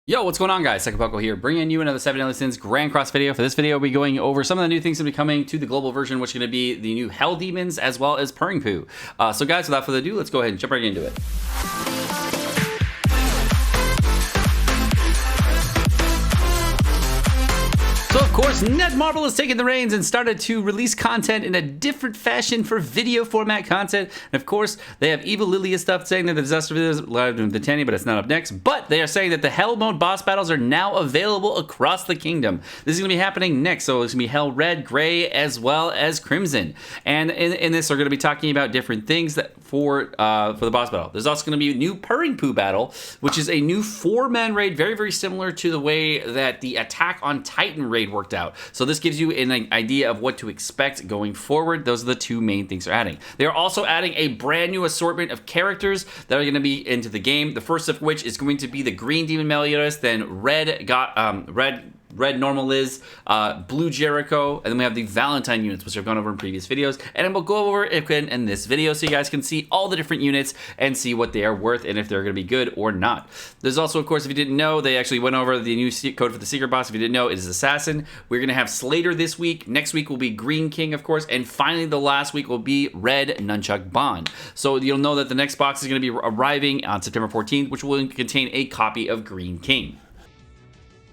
Yo, what's going on, guys? Sekapoko here, bringing you another 7 Deadly Sins Grand Cross video. For this video, we'll be going over some of the new things that will be coming to the global version, which is going to be the new Hell Demons as well as Puringpo. So guys, without further ado, let's go ahead and jump right into it. So of course, Netmarble has taken the reins and started to release content in a different fashion for video format content. And of course, they have Evil Lilia stuff saying that the disaster video is live in Valetine, but it's not up next. But they are saying that the Hell mode boss battles are now available across the kingdom. This is going to be happening next. So it's going to be Hell Red, Gray, as well as Crimson. And in this, they're going to be talking about different things that for the boss battle. There's also going to be a new Puringpo battle, which is a new 4-man raid, very, very similar to the way that the Attack on Titan raid worked out. So this gives you an idea of what to expect going forward. Those are the two main things they're adding. They are also adding a brand new assortment of characters that are going to be into the game. The first of which is going to be the Green Demon Meliodas, then Red Normal Liz, Blue Jericho, and then we have the Valentine Units, which I've gone over in previous videos, and we'll go over it in this video so you guys can see all the different units and see what they are worth and if they're going to be good or not. There's also, of course, if you didn't know, they actually went over the new code for the Secret Boss. If you didn't know, it is Assassin. We're going to have Slater this week. Next week will be Green King, of course, and finally the last week will be Red Nunchuck Bond. So you'll know that the next box is going to be arriving on September 14th, which will contain a copy of Green King.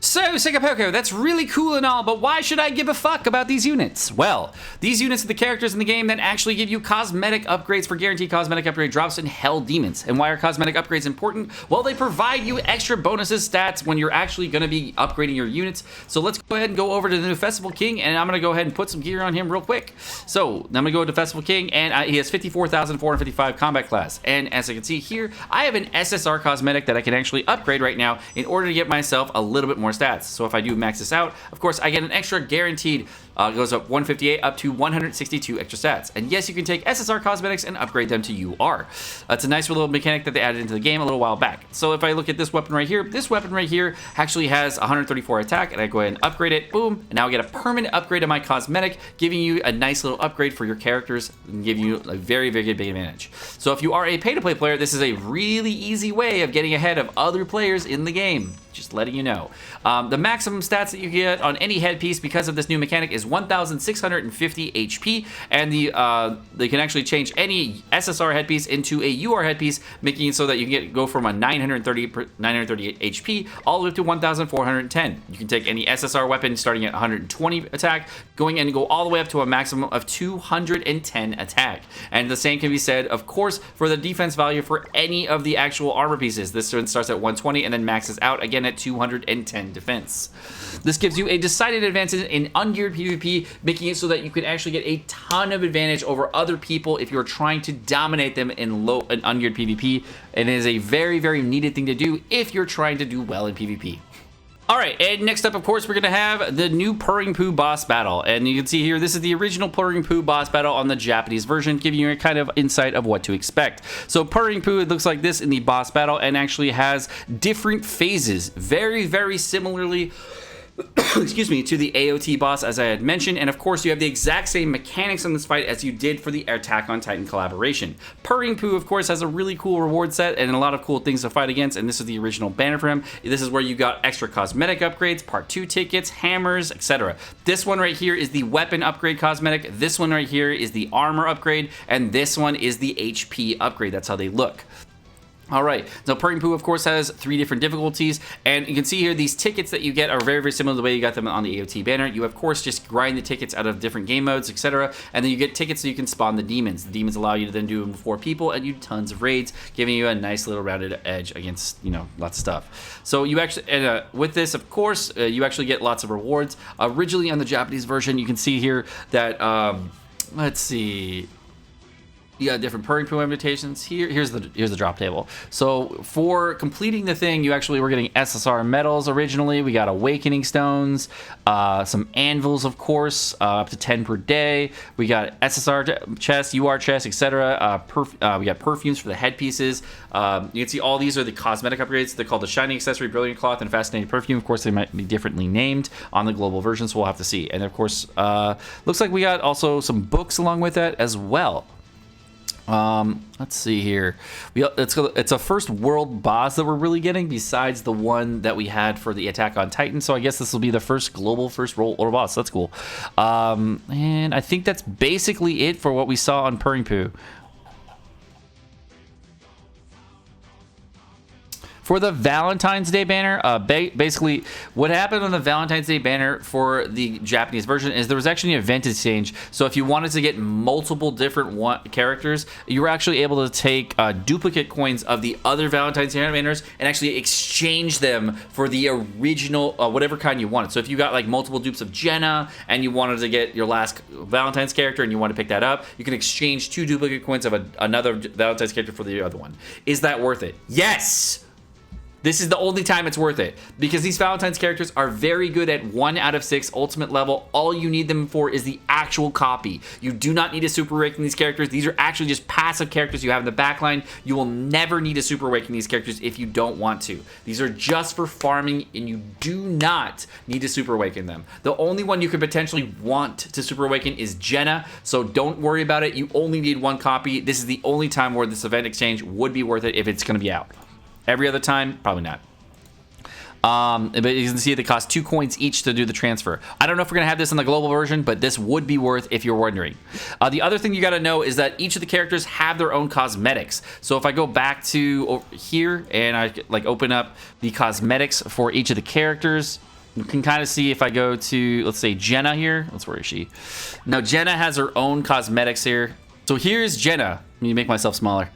So, Sekapoko, that's really cool and all, but why should I give a fuck about these units? Well, these units are the characters in the game that actually give you cosmetic upgrades for guaranteed cosmetic upgrade drops in Hell Demons. And why are cosmetic upgrades important? Well, they provide you extra bonuses stats when you're actually going to be upgrading your units. So let's go ahead and go over to the new Festival King, and I'm going to go ahead and put some gear on him real quick. So, I'm going to go to Festival King, and he has 54,455 combat class. And as you can see here, I have an SSR cosmetic that I can actually upgrade right now in order to get myself a little bit more stats. So if I do max this out, of course, I get an extra guaranteed, goes up 158 up to 162 extra stats. And yes, you can take SSR cosmetics and upgrade them to UR. It's a nice little mechanic that they added into the game a little while back. So if I look at this weapon right here actually has 134 attack, and I go ahead and upgrade it, boom, and now I get a permanent upgrade of my cosmetic, giving you a nice little upgrade for your characters and giving you a very, very good big advantage. So if you are a pay-to-play player, this is a really easy way of getting ahead of other players in the game. Just letting you know. The maximum stats that you get on any headpiece because of this new mechanic is 1,650 HP, and they can actually change any SSR headpiece into a UR headpiece, making it so that you can go from a 938 HP all the way up to 1,410. You can take any SSR weapon starting at 120 attack, going and go all the way up to a maximum of 210 attack. And the same can be said, of course, for the defense value for any of the actual armor pieces. This one starts at 120 and then maxes out again at 210 defense. This gives you a decided advantage in ungeared PvP, making it so that you can actually get a ton of advantage over other people if you're trying to dominate them in ungeared PvP. And it is a very, very needed thing to do if you're trying to do well in PvP. Alright, and next up, of course, we're going to have the new Puringpo boss battle. And you can see here, this is the original Puringpo boss battle on the Japanese version, giving you a kind of insight of what to expect. So Puringpo, it looks like this in the boss battle and actually has different phases, very, very similarly excuse me, to the AOT boss, as I had mentioned, and of course you have the exact same mechanics in this fight as you did for the Attack on Titan collaboration. Puringpo, of course, has a really cool reward set and a lot of cool things to fight against, and this is the original banner for him. This is where you got extra cosmetic upgrades, part 2 tickets, hammers, etc. This one right here is the weapon upgrade cosmetic, this one right here is the armor upgrade, and this one is the HP upgrade. That's how they look. Alright, so Puringpo, of course, has 3 different difficulties, and you can see here these tickets that you get are very, very similar to the way you got them on the AOT banner. You, of course, just grind the tickets out of different game modes, etc., and then you get tickets so you can spawn the demons. The demons allow you to then do them before people and do tons of raids, giving you a nice little rounded edge against, you know, lots of stuff. So you actually, with this, of course, you actually get lots of rewards. Originally on the Japanese version, you can see here that, let's see, you got different Puringpo invitations. Here's the drop table. So for completing the thing, you actually were getting SSR medals originally. We got Awakening Stones, some anvils, of course, up to 10 per day. We got SSR chests, UR chests, etc. We got perfumes for the headpieces. You can see all these are the cosmetic upgrades. They're called the Shining Accessory, Brilliant Cloth, and Fascinating Perfume. Of course, they might be differently named on the global version, so we'll have to see. And of course, looks like we got also some books along with that as well. Let's see here. It's a first world boss that we're really getting, besides the one that we had for the Attack on Titan. So I guess this will be the first global first world boss. That's cool. And I think that's basically it for what we saw on Puringpo. For the Valentine's Day banner, basically what happened on the Valentine's Day banner for the Japanese version is there was actually an event exchange. So if you wanted to get multiple different characters, you were actually able to take duplicate coins of the other Valentine's Day banners and actually exchange them for the original, whatever kind you wanted. So if you got like multiple dupes of Jenna and you wanted to get your last Valentine's character and you want to pick that up, you can exchange 2 duplicate coins of another Valentine's character for the other one. Is that worth it? Yes! This is the only time it's worth it, because these Valentine's characters are very good at 1 out of 6 ultimate level. All you need them for is the actual copy. You do not need a super awakening these characters. These are actually just passive characters you have in the backline. You will never need a super awakening these characters if you don't want to. These are just for farming, and you do not need to super awaken them. The only one you could potentially want to super awaken is Jenna, so don't worry about it. You only need 1 copy. This is the only time where this event exchange would be worth it if it's going to be out. Every other time, probably not. But you can see they cost 2 coins each to do the transfer. I don't know if we're going to have this in the global version, but this would be worth if you're wondering. The other thing you got to know is that each of the characters have their own cosmetics. So if I go back to over here and I like open up the cosmetics for each of the characters, you can kind of see if I go to, let's say, Jenna here. Where is she? Now, Jenna has her own cosmetics here. So here's Jenna. Let me make myself smaller.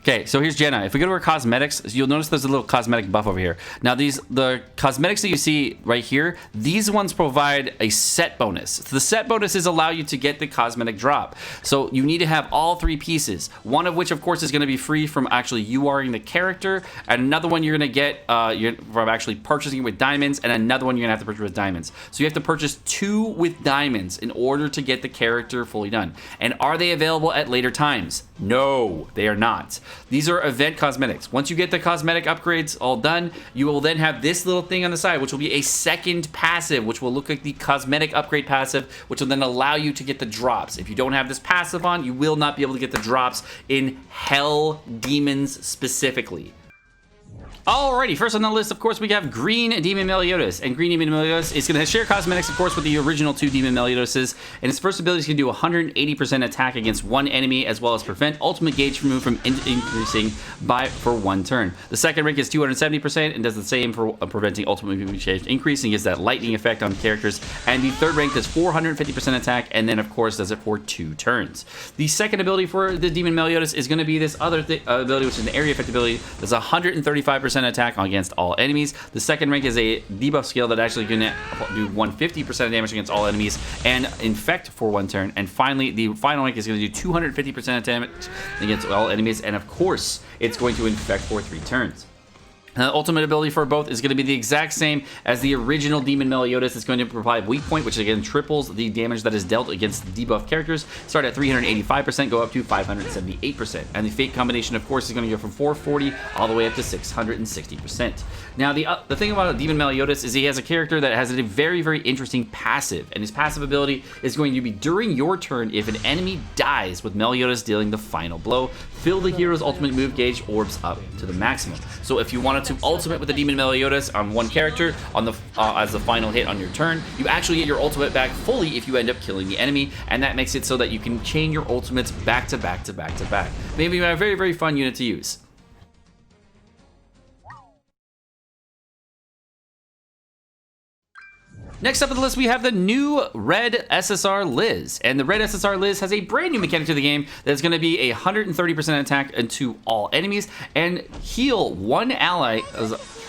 Okay, so here's Jenna. If we go to her cosmetics, you'll notice there's a little cosmetic buff over here. Now, the cosmetics that you see right here, these ones provide a set bonus. So the set bonuses allow you to get the cosmetic drop. So you need to have all 3 pieces. One of which, of course, is going to be free from actually URing the character, and another one you're going to get from actually purchasing it with diamonds, and another one you're going to have to purchase with diamonds. So you have to purchase 2 with diamonds in order to get the character fully done. And are they available at later times? No, they are not. These are event cosmetics. Once you get the cosmetic upgrades all done, you will then have this little thing on the side, which will be a second passive, which will look like the cosmetic upgrade passive, which will then allow you to get the drops. If you don't have this passive on, you will not be able to get the drops in Hell Demons specifically. Alrighty, first on the list, of course, we have Green Demon Meliodas. And Green Demon Meliodas is going to share cosmetics, of course, with the original 2 Demon Meliodoses. And its first ability is going to do 180% attack against 1 enemy, as well as prevent ultimate gauge remove from increasing for 1 turn. The second rank is 270% and does the same for preventing ultimate gauge increase and gives that lightning effect on characters. And the third rank does 450% attack, and then, of course, does it for 2 turns. The second ability for the Demon Meliodas is going to be this other ability, which is an area effect ability. That's 135% attack attack against all enemies. The second rank is a debuff skill that actually going to do 150% of damage against all enemies and infect for 1 turn. And finally, the final rank is going to do 250% of damage against all enemies, and of course, it's going to infect for 3 turns. The ultimate ability for both is going to be the exact same as the original Demon Meliodas. It's going to provide weak point, which again triples the damage that is dealt against the debuff characters. Start at 385%, go up to 578%. And the fate combination, of course, is going to go from 440 all the way up to 660%. Now, the thing about Demon Meliodas is he has a character that has a very, very interesting passive. And his passive ability is going to be during your turn, if an enemy dies with Meliodas dealing the final blow, fill the hero's ultimate move gauge orbs up to the maximum. So if you wanted to ultimate with the Demon Meliodas on one character on the as the final hit on your turn, you actually get your ultimate back fully if you end up killing the enemy, and that makes it so that you can chain your ultimates back to back to back to back. Maybe a very, very fun unit to use. Next up on the list, we have the new Red SSR Liz. And the Red SSR Liz has a brand new mechanic to the game that's going to be 130% attack into all enemies and heal one ally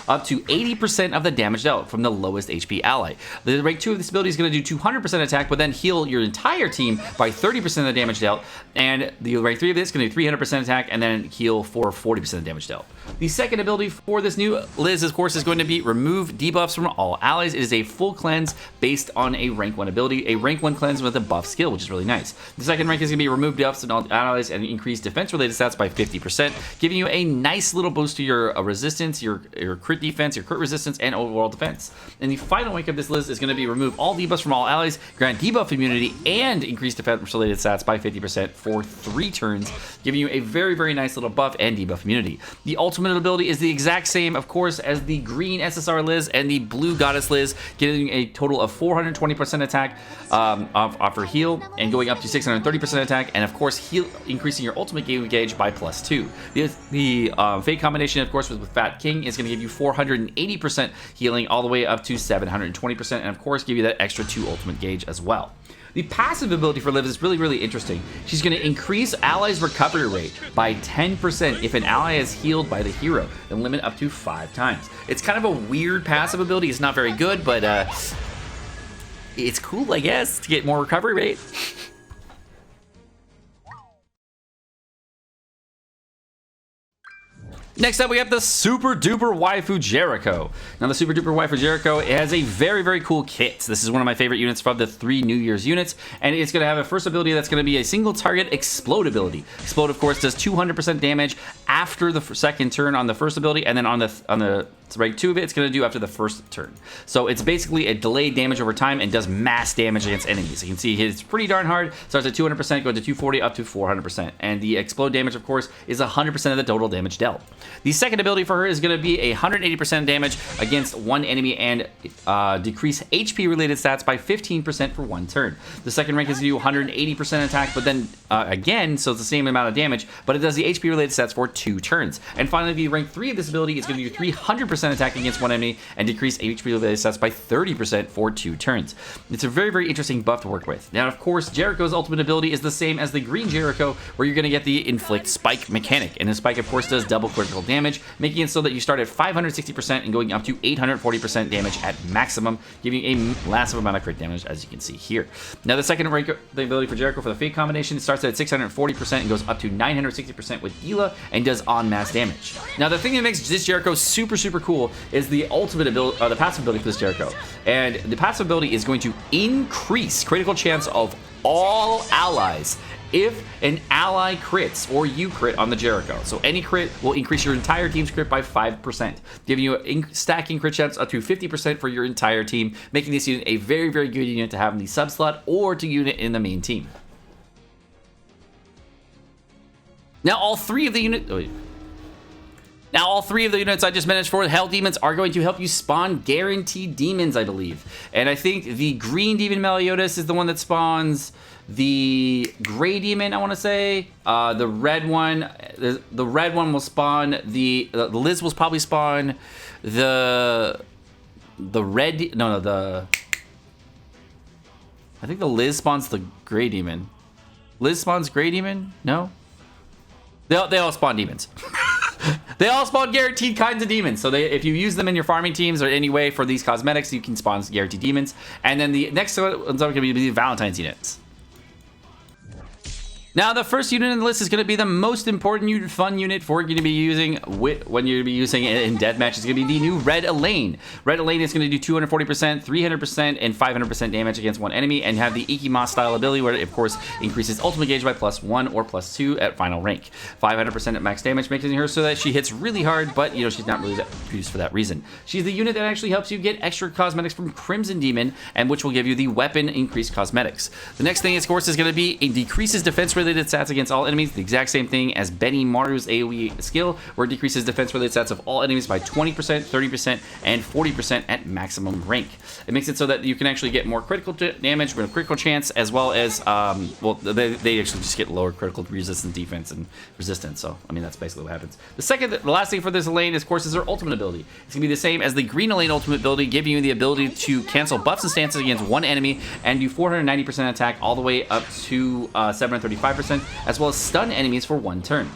up to 80% of the damage dealt from the lowest HP ally. The rank 2 of this ability is going to do 200% attack, but then heal your entire team by 30% of the damage dealt. And the rank 3 of this is going to do 300% attack and then heal for 40% of damage dealt. The second ability for this new Liz, of course, is going to be remove debuffs from all allies. It is a full cleanse based on a rank 1 ability, a rank 1 cleanse with a buff skill, which is really nice. The second rank is going to be remove debuffs from all allies and increase defense-related stats by 50%, giving you a nice little boost to your resistance, your crit crit defense, your crit resistance, and overall defense. And the final rank of this list is going to be remove all debuffs from all allies, grant debuff immunity, and increase defense-related stats by 50% for 3 turns, giving you a very, very nice little buff and debuff immunity. The ultimate ability is the exact same, of course, as the green SSR Liz and the blue Goddess Liz, getting a total of 420% attack off her heal, and going up to 630% attack, and of course, heal, increasing your ultimate gauge by +2. The Fate combination, of course, with Fat King is going to give you 480% healing all the way up to 720%, and of course, give you that extra 2 ultimate gauge as well. The passive ability for Liv is really, really interesting. She's going to increase allies' recovery rate by 10% if an ally is healed by the hero, and limit up to 5 times. It's kind of a weird passive ability. It's not very good, but it's cool, I guess, to get more recovery rate. Next up, we have the Super Duper Waifu Jericho. Now, the Super Duper Waifu Jericho has a very, very cool kit. This is one of my favorite units from the 3 New Year's units, and it's going to have a first ability that's going to be a single target explode ability. Explode, of course, does 200% damage after the second turn on the first ability, and then on the right 2 of it, it's going to do after the first turn. So it's basically a delayed damage over time and does mass damage against enemies. You can see it's pretty darn hard. Starts at 200%, goes to 240, up to 400%. And the explode damage, of course, is 100% of the total damage dealt. The second ability for her is going to be a 180% damage against one enemy and decrease HP related stats by 15% for 1 turn. The second rank is going to do 180% attack, but then again, so it's the same amount of damage, but it does the HP related stats for 2 turns. And finally, the rank 3 of this ability is going to do 300% attack against one enemy and decrease HP related stats by 30% for 2 turns. It's a very, very interesting buff to work with. Now, of course, Jericho's ultimate ability is the same as the green Jericho, where you're going to get the inflict spike mechanic. And the spike, of course, does double critical damage, making it so that you start at 560% and going up to 840% damage at maximum, giving you a massive amount of crit damage, as you can see here. Now, the second rank, the ability for Jericho for the Fate combination, starts at 640% and goes up to 960% with Gila and does en masse damage. Now, the thing that makes this Jericho super, super cool is the ultimate ability, the passive ability for this Jericho. And the passive ability is going to increase critical chance of all allies if an ally crits or you crit on the Jericho. So any crit will increase your entire team's crit by 5%, giving you a stacking crit chance up to 50% for your entire team, making this unit a very, very good unit to have in the sub slot or to unit in the main team. Now all three of the units I just managed for Hell Demons are going to help you spawn guaranteed demons, I believe. And I think the green demon Meliodas is the one that spawns the gray demon, I want to say. The red one will spawn the Liz will probably spawn the red, I think the Liz spawns the gray demon. Liz spawns gray demon? No? They all spawn demons. They all spawn guaranteed kinds of demons. So if you use them in your farming teams or any way for these cosmetics, you can spawn guaranteed demons. And then the next one's going to be the Valentine's units. Now, the first unit in the list is going to be the most important fun unit for you to be using when you're going to be using it in deathmatch. It's going to be the new Red Elaine. Red Elaine is going to do 240%, 300%, and 500% damage against one enemy, and have the Ikima style ability, where it, of course, increases ultimate gauge by +1 or +2 at final rank. 500% at max damage, making her so that she hits really hard, but she's not really used for that reason. She's the unit that actually helps you get extra cosmetics from Crimson Demon, and which will give you the weapon increased cosmetics. The next thing, of course, is going to be it decreases defense related stats against all enemies, the exact same thing as Benny Maru's AoE skill, where it decreases defense related stats of all enemies by 20%, 30%, and 40% at maximum rank. It makes it so that you can actually get more critical damage with a critical chance, as well as they actually just get lower critical resistance, defense, and resistance. So I mean, that's basically what happens. The last thing for this Elaine, of course, is her ultimate ability. It's gonna be the same as the green Elaine ultimate ability, giving you the ability to cancel buffs and stances against one enemy and do 490% attack all the way up to 735%, as well as stun enemies for 1 turn.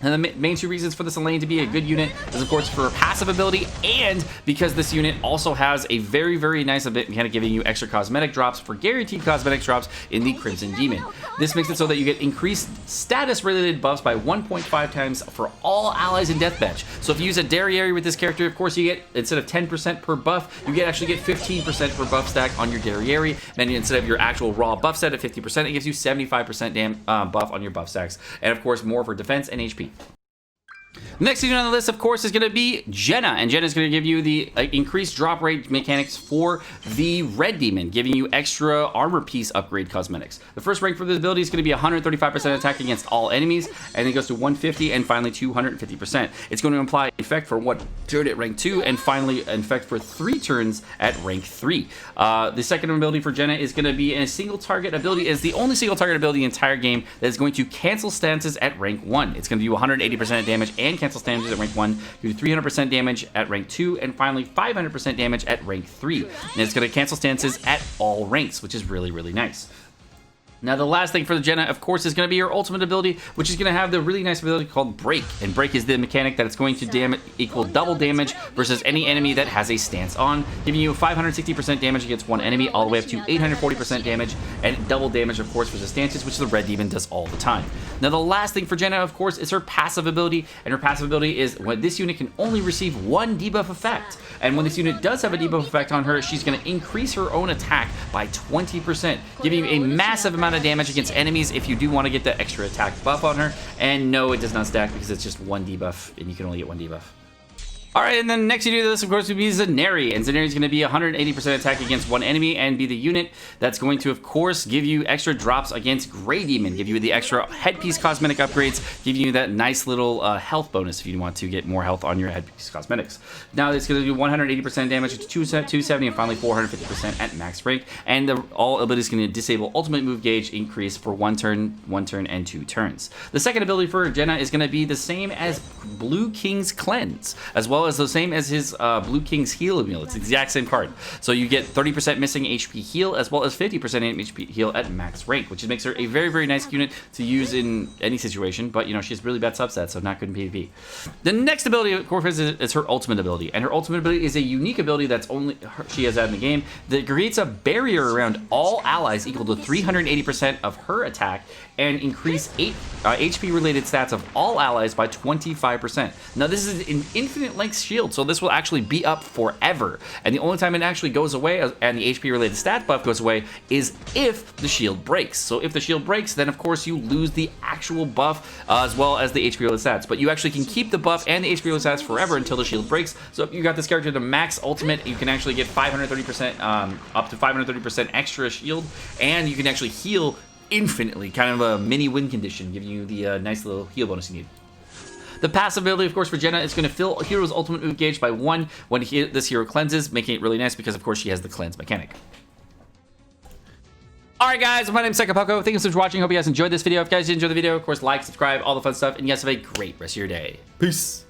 And the main 2 reasons for this Elaine to be a good unit is, of course, for her passive ability, and because this unit also has a very, very nice mechanic giving you extra cosmetic drops for guaranteed cosmetic drops in the Crimson Demon. This makes it so that you get increased status-related buffs by 1.5 times for all allies in Deathmatch. So if you use a Derriere with this character, of course, you get, instead of 10% per buff, you actually get 15% per buff stack on your Derriere. Then instead of your actual raw buff set at 50%, it gives you 75% buff on your buff stacks. And, of course, more for defense and HP. Next unit on the list, of course, is going to be Jenna, and Jenna is going to give you the increased drop rate mechanics for the Red Demon, giving you extra armor piece upgrade cosmetics. The first rank for this ability is going to be 135% attack against all enemies, and it goes to 150 and finally 250%. It's going to imply effect for 1 turn at rank 2 and finally effect for 3 turns at rank 3. The second ability for Jenna is going to be a single target ability. It's the only single target ability in the entire game that is going to cancel stances at rank 1. It's going to do 180% damage and cancel stances at rank 1, do 300% damage at rank 2, and finally 500% damage at rank 3. And it's going to cancel stances at all ranks, which is really, really nice. Now, the last thing for the Jenna, of course, is going to be your ultimate ability, which is going to have the really nice ability called Break. And Break is the mechanic that it's going to equal double damage versus any enemy that has a stance on, giving you 560% damage against one enemy, all the way up to 840% damage, and double damage, of course, versus stances, which the Red Demon does all the time. Now, the last thing for Jenna, of course, is her passive ability, and her passive ability is when this unit can only receive 1 debuff effect. And when this unit does have a debuff effect on her, she's going to increase her own attack by 20%, giving you a massive amount of damage against enemies if you do want to get the extra attack buff on her. And no, it does not stack because it's just 1 debuff, and you can only get 1 debuff. Alright, and then next you do this, of course, would be Zaneri. And Zaneri is going to be 180% attack against one enemy and be the unit that's going to, of course, give you extra drops against Grey Demon, give you the extra headpiece cosmetic upgrades, give you that nice little health bonus if you want to get more health on your headpiece cosmetics. Now it's going to do 180% damage to 270 and finally 450% at max rank. And all abilities going to disable ultimate move gauge increase for 1 turn, and 2 turns. The second ability for Jenna is going to be the same as Blue King's Cleanse, as well as the same as his Blue King's Heal meal. It's the exact same card. So you get 30% missing HP heal as well as 50% HP heal at max rank, which makes her a very, very nice unit to use in any situation, but you know, she has really bad substats, so not good in PvP. The next ability, of course, is her ultimate ability, and her ultimate ability is a unique ability that's only she has had in the game that creates a barrier around all allies equal to 380% of her attack and increase HP related stats of all allies by 25%. Now this is an infinite length shield, so this will actually be up forever, and the only time it actually goes away and the HP related stat buff goes away is if the shield breaks. So if the shield breaks, then of course you lose the actual buff as well as the HP related stats, but you actually can keep the buff and the HP related stats forever until the shield breaks. So if you got this character to max ultimate, you can actually get 530% up to 530% extra shield, and you can actually heal infinitely, kind of a mini win condition, giving you the nice little heal bonus you need. The passive ability, of course, for Jenna is going to fill Hero's ultimate move gauge by 1 when this hero cleanses, making it really nice because, of course, she has the cleanse mechanic. Alright guys, my name is Sekapoko. Thank you so much for watching. Hope you guys enjoyed this video. If you guys did enjoy the video, of course, like, subscribe, all the fun stuff, and you guys have a great rest of your day. Peace.